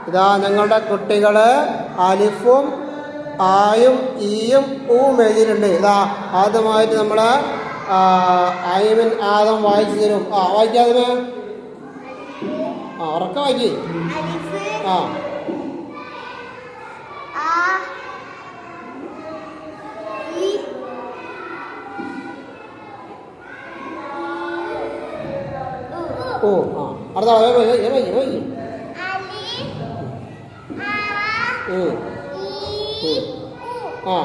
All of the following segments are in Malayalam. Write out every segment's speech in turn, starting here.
ഇതാ ഞങ്ങളുടെ കുട്ടികൾ അലിഫും ആയും ഈയും ഊവും എഴുതിയിട്ടുണ്ട്. ഇതാ ആദ്യമായിട്ട് നമ്മൾ ഐമിൻ ആദം വായിച്ചു തരും. വായിക്കാതിന് ഉറക്കം വായിക്കേ. അടുത്ത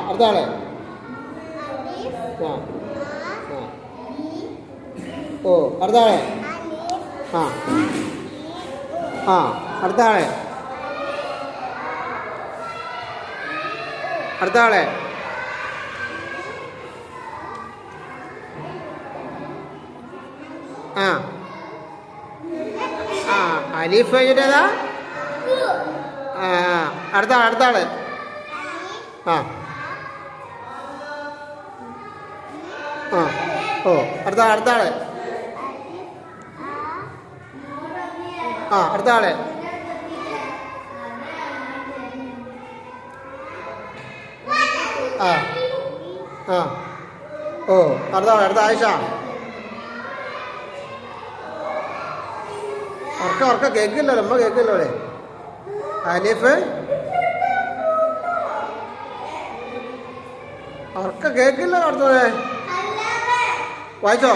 അടുത്ത ആളെ അടുത്ത ആളെ അടുത്ത ആളെ അടുത്ത ആളെ അലീഫ് കഴിഞ്ഞിട്ടേതാ? അടുത്ത ആള് അടുത്ത ആള് അടുത്ത ആള് അടുത്ത ആള് അടുത്ത ആള് അടുത്ത ആള് അടുത്ത ആയിഷ. ഉറക്കം കേൾക്കില്ലല്ലോ, അമ്മ കേൾക്കില്ലോ അവിടെ. അലിഫ് ഉറക്കം കേൾക്കില്ല. അടുത്തേ വായിച്ചോ.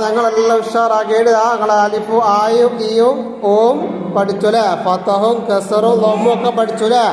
ഞങ്ങളെല്ലാം ഉഷാറാക്കിയിട്ട് ഞങ്ങൾ അലിഫും ആയും ഈയും ഓം പഠിച്ചുല്ലേ, ഫതഹും കസറും ലൊമ്മും ഒക്കെ പഠിച്ചുല്ലേ.